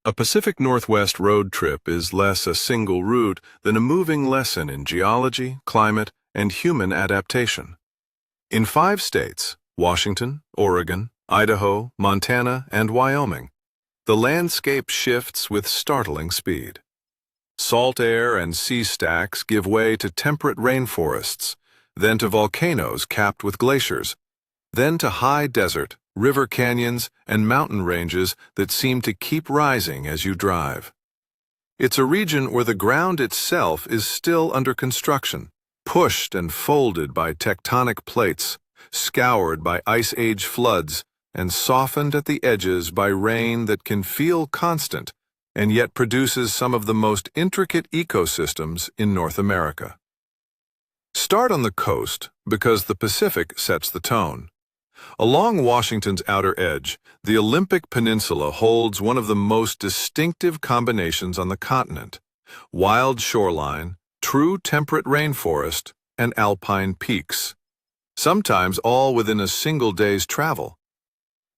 A Pacific Northwest road trip is less a single route than a moving lesson in geology, climate, and human adaptation. In 5 states, Washington, Oregon, Idaho, Montana, and Wyoming, the landscape shifts with startling speed. Salt air and sea stacks give way to temperate rainforests, then to volcanoes capped with glaciers, then to high desert, river canyons, and mountain ranges that seem to keep rising as you drive. It's a region where the ground itself is still under construction, pushed and folded by tectonic plates, scoured by ice age floods, and softened at the edges by rain that can feel constant and yet produces some of the most intricate ecosystems in North America. Start on the coast because the Pacific sets the tone. Along Washington's outer edge, the Olympic Peninsula holds one of the most distinctive combinations on the continent: wild shoreline, true temperate rainforest, and alpine peaks, sometimes all within a single day's travel.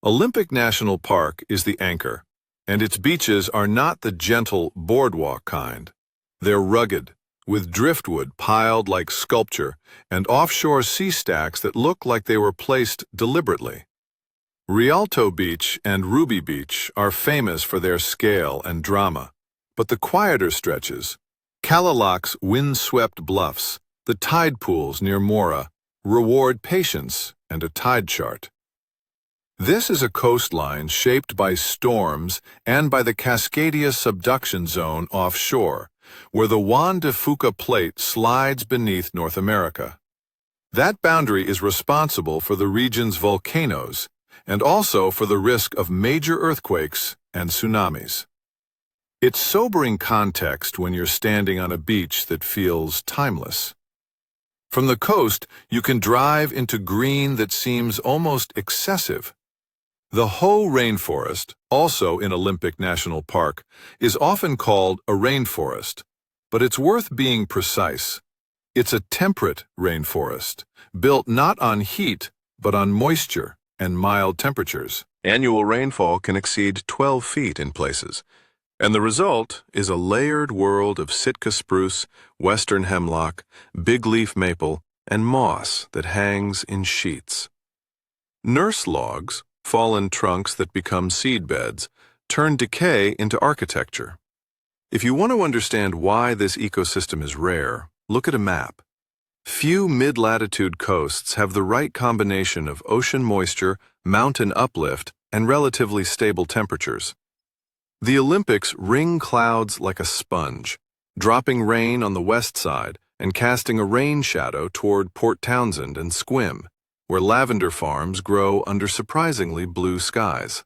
Olympic National Park is the anchor, and its beaches are not the gentle boardwalk kind. They're rugged, with driftwood piled like sculpture and offshore sea stacks that look like they were placed deliberately. Rialto Beach and Ruby Beach are famous for their scale and drama, but the quieter stretches, Kalaloch's wind-swept bluffs, the tide pools near Mora, reward patience and a tide chart. This is a coastline shaped by storms and by the Cascadia subduction zone offshore, where the Juan de Fuca Plate slides beneath North America. That boundary is responsible for the region's volcanoes and also for the risk of major earthquakes and tsunamis. It's sobering context when you're standing on a beach that feels timeless. From the coast, you can drive into green that seems almost excessive. The Hoh Rainforest, also in Olympic National Park, is often called a rainforest, but it's worth being precise. It's a temperate rainforest, built not on heat, but on moisture and mild temperatures. Annual rainfall can exceed 12 feet in places, and the result is a layered world of Sitka spruce, western hemlock, big-leaf maple, and moss that hangs in sheets. Nurse logs, fallen trunks that become seed beds, turn decay into architecture. If you want to understand why this ecosystem is rare, look at a map. Few mid-latitude coasts have the right combination of ocean moisture, mountain uplift, and relatively stable temperatures. The Olympics ring clouds like a sponge, dropping rain on the west side and casting a rain shadow toward Port Townsend and Sequim, where lavender farms grow under surprisingly blue skies.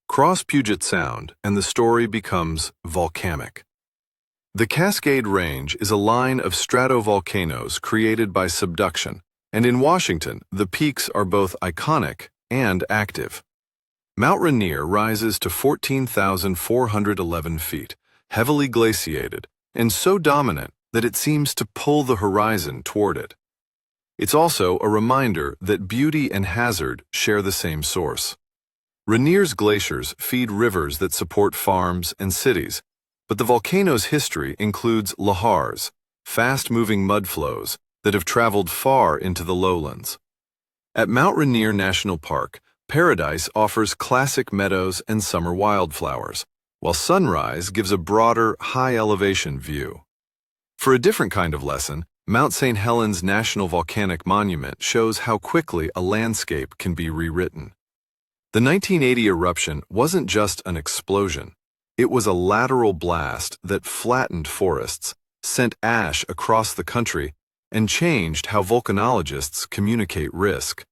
Cross Puget Sound, and the story becomes volcanic. The Cascade Range is a line of stratovolcanoes created by subduction, and in Washington, the peaks are both iconic and active. Mount Rainier rises to 14,411 feet, heavily glaciated, and so dominant that it seems to pull the horizon toward it. It's also a reminder that beauty and hazard share the same source. Rainier's glaciers feed rivers that support farms and cities, but the volcano's history includes lahars, fast-moving mud flows that have traveled far into the lowlands. At Mount Rainier National Park, Paradise offers classic meadows and summer wildflowers, while Sunrise gives a broader, high-elevation view. For a different kind of lesson, Mount St. Helens National Volcanic Monument shows how quickly a landscape can be rewritten. The 1980 eruption wasn't just an explosion. It was a lateral blast that flattened forests, sent ash across the country, and changed how volcanologists communicate risk.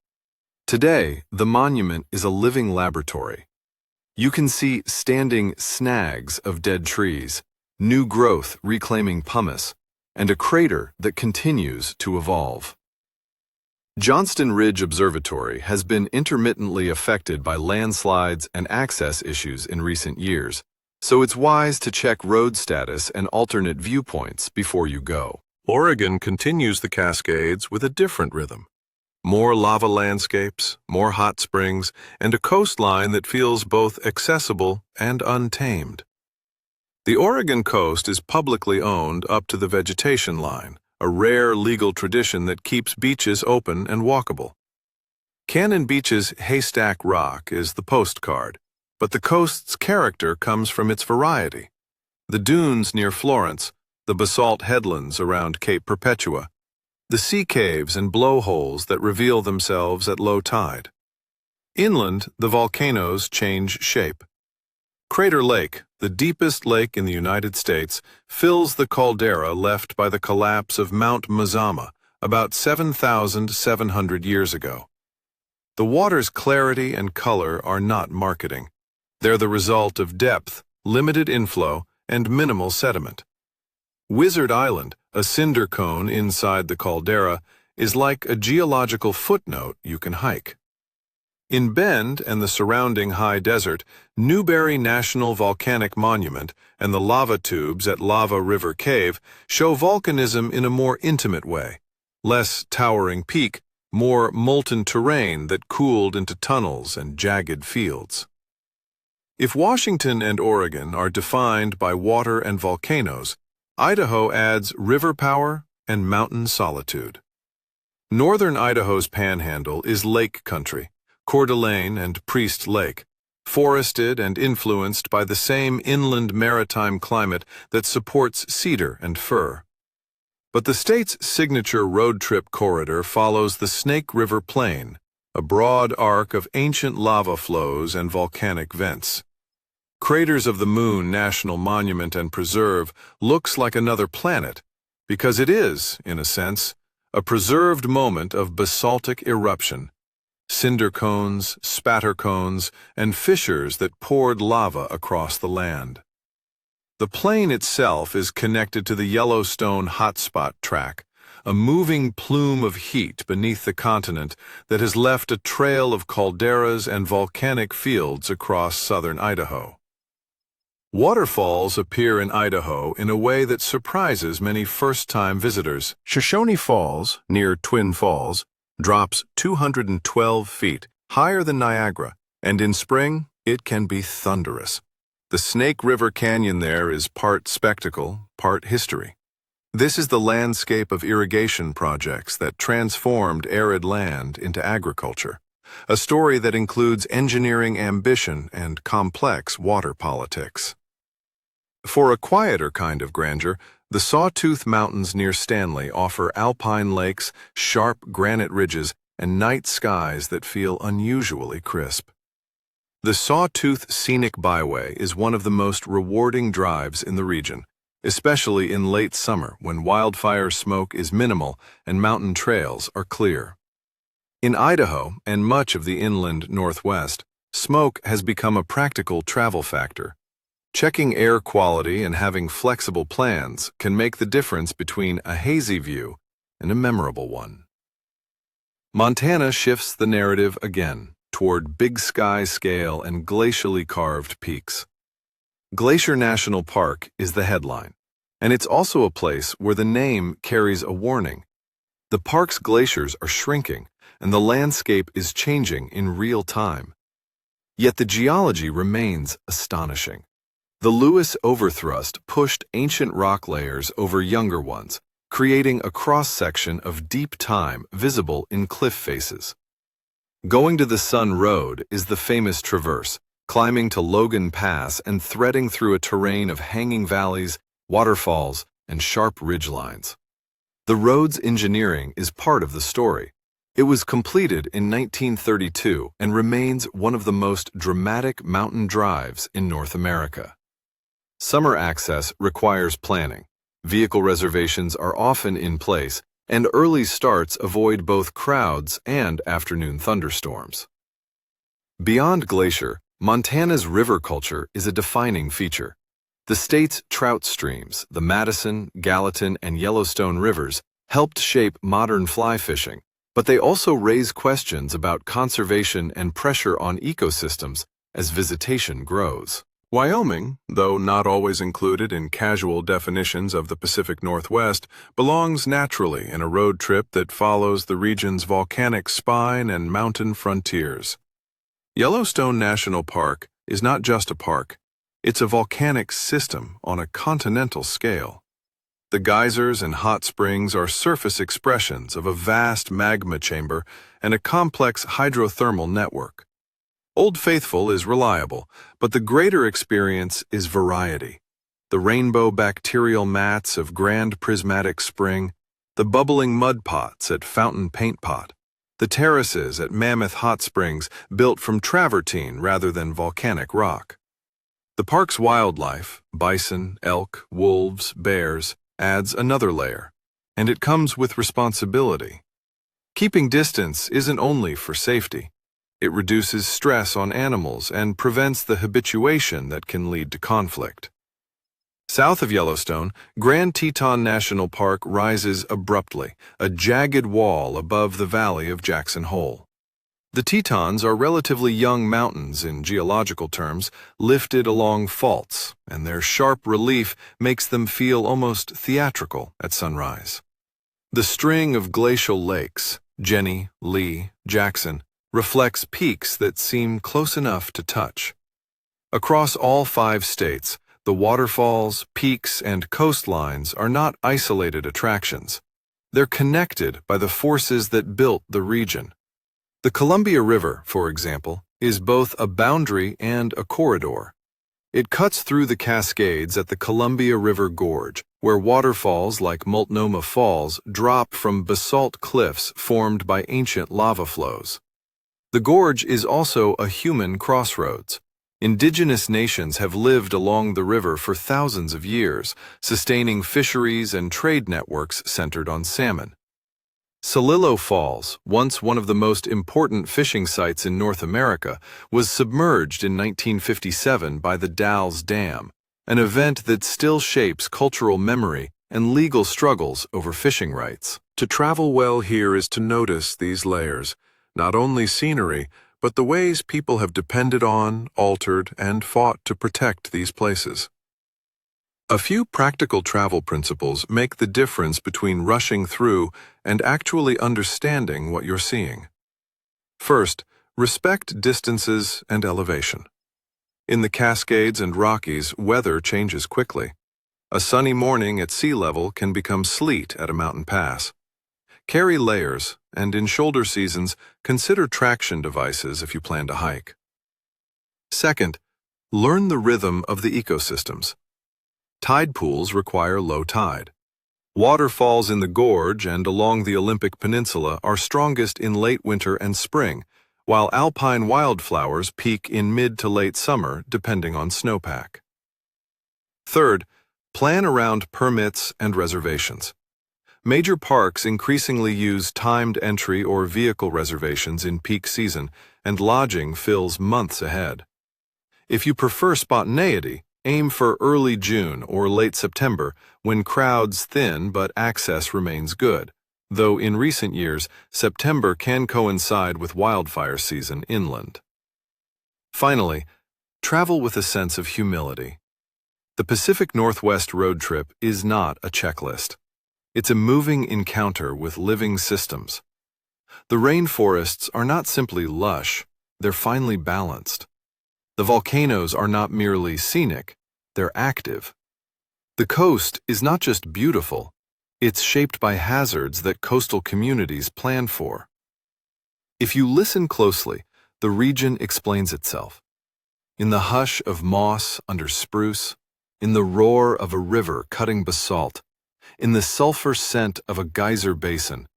Today, the monument is a living laboratory. You can see standing snags of dead trees, new growth reclaiming pumice, and a crater that continues to evolve. Johnston Ridge Observatory has been intermittently affected by landslides and access issues in recent years, so it's wise to check road status and alternate viewpoints before you go. Oregon continues the Cascades with a different rhythm. More lava landscapes, more hot springs, and a coastline that feels both accessible and untamed. The Oregon coast is publicly owned up to the vegetation line, a rare legal tradition that keeps beaches open and walkable. Cannon Beach's Haystack Rock is the postcard, but the coast's character comes from its variety. The dunes near Florence, the basalt headlands around Cape Perpetua, the sea caves and blowholes that reveal themselves at low tide. Inland, the volcanoes change shape. Crater Lake, the deepest lake in the United States, fills the caldera left by the collapse of Mount Mazama about 7,700 years ago. The water's clarity and color are not marketing. They're the result of depth, limited inflow, and minimal sediment. Wizard Island, a cinder cone inside the caldera, is like a geological footnote you can hike. In Bend and the surrounding high desert, Newberry National Volcanic Monument and the lava tubes at Lava River Cave show volcanism in a more intimate way. Less towering peak, more molten terrain that cooled into tunnels and jagged fields. If Washington and Oregon are defined by water and volcanoes, Idaho adds river power and mountain solitude. Northern Idaho's panhandle is lake country, Coeur d'Alene and Priest Lake, forested and influenced by the same inland maritime climate that supports cedar and fir. But the state's signature road trip corridor follows the Snake River Plain, a broad arc of ancient lava flows and volcanic vents. Craters of the Moon National Monument and Preserve looks like another planet, because it is, in a sense, a preserved moment of basaltic eruption. Cinder cones, spatter cones, and fissures that poured lava across the land. The plain itself is connected to the Yellowstone Hotspot Track, a moving plume of heat beneath the continent that has left a trail of calderas and volcanic fields across southern Idaho. Waterfalls appear in Idaho in a way that surprises many first-time visitors. Shoshone Falls, near Twin Falls, drops 212 feet, higher than Niagara, and in spring, it can be thunderous. The Snake River Canyon there is part spectacle, part history. This is the landscape of irrigation projects that transformed arid land into agriculture, a story that includes engineering ambition and complex water politics. For a quieter kind of grandeur, the Sawtooth Mountains near Stanley offer alpine lakes, sharp granite ridges, and night skies that feel unusually crisp. The Sawtooth Scenic Byway is one of the most rewarding drives in the region, especially in late summer when wildfire smoke is minimal and mountain trails are clear. In Idaho and much of the inland Northwest, smoke has become a practical travel factor. Checking air quality and having flexible plans can make the difference between a hazy view and a memorable one. Montana shifts the narrative again toward big sky scale and glacially carved peaks. Glacier National Park is the headline, and it's also a place where the name carries a warning. The park's glaciers are shrinking, and the landscape is changing in real time. Yet the geology remains astonishing. The Lewis overthrust pushed ancient rock layers over younger ones, creating a cross-section of deep time visible in cliff faces. Going to the Sun Road is the famous traverse, climbing to Logan Pass and threading through a terrain of hanging valleys, waterfalls, and sharp ridgelines. The road's engineering is part of the story. It was completed in 1932 and remains one of the most dramatic mountain drives in North America. Summer access requires planning. Vehicle reservations are often in place, and early starts avoid both crowds and afternoon thunderstorms. Beyond glacier, Montana's river culture is a defining feature. The state's trout streams, the Madison, Gallatin, and Yellowstone rivers, helped shape modern fly fishing, but they also raise questions about conservation and pressure on ecosystems as visitation grows. Wyoming, though not always included in casual definitions of the Pacific Northwest, belongs naturally in a road trip that follows the region's volcanic spine and mountain frontiers. Yellowstone National Park is not just a park, it's a volcanic system on a continental scale. The geysers and hot springs are surface expressions of a vast magma chamber and a complex hydrothermal network. Old Faithful is reliable, but the greater experience is variety. The rainbow bacterial mats of Grand Prismatic Spring, the bubbling mud pots at Fountain Paint Pot, the terraces at Mammoth Hot Springs built from travertine rather than volcanic rock. The park's wildlife, bison, elk, wolves, bears, adds another layer, and it comes with responsibility. Keeping distance isn't only for safety. It reduces stress on animals and prevents the habituation that can lead to conflict. South of Yellowstone, Grand Teton National Park rises abruptly, a jagged wall above the valley of Jackson Hole. The Tetons are relatively young mountains in geological terms, lifted along faults, and their sharp relief makes them feel almost theatrical at sunrise. The string of glacial lakes, Jenny, Lee, Jackson, reflects peaks that seem close enough to touch. Across all 5 states, the waterfalls, peaks, and coastlines are not isolated attractions. They're connected by the forces that built the region. The Columbia River, for example, is both a boundary and a corridor. It cuts through the Cascades at the Columbia River Gorge, where waterfalls like Multnomah Falls drop from basalt cliffs formed by ancient lava flows. The gorge is also a human crossroads. Indigenous nations have lived along the river for thousands of years, sustaining fisheries and trade networks centered on salmon. Celilo Falls, once one of the most important fishing sites in North America, was submerged in 1957 by the Dalles Dam, an event that still shapes cultural memory and legal struggles over fishing rights. To travel well here is to notice these layers, not only scenery, but the ways people have depended on, altered, and fought to protect these places. A few practical travel principles make the difference between rushing through and actually understanding what you're seeing. First, respect distances and elevation. In the Cascades and Rockies, weather changes quickly. A sunny morning at sea level can become sleet at a mountain pass. Carry layers, and in shoulder seasons, consider traction devices if you plan to hike. Second, learn the rhythm of the ecosystems. Tide pools require low tide. Waterfalls in the gorge and along the Olympic Peninsula are strongest in late winter and spring, while alpine wildflowers peak in mid to late summer depending on snowpack. Third, plan around permits and reservations. Major parks increasingly use timed entry or vehicle reservations in peak season, and lodging fills months ahead. If you prefer spontaneity, aim for early June or late September when crowds thin but access remains good, though in recent years, September can coincide with wildfire season inland. Finally, travel with a sense of humility. The Pacific Northwest road trip is not a checklist. It's a moving encounter with living systems. The rainforests are not simply lush, they're finely balanced. The volcanoes are not merely scenic, they're active. The coast is not just beautiful, it's shaped by hazards that coastal communities plan for. If you listen closely, the region explains itself. In the hush of moss under spruce, in the roar of a river cutting basalt, in the sulfur scent of a geyser basin,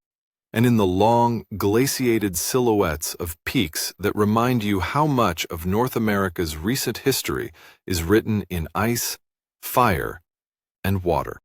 and in the long, glaciated silhouettes of peaks that remind you how much of North America's recent history is written in ice, fire, and water.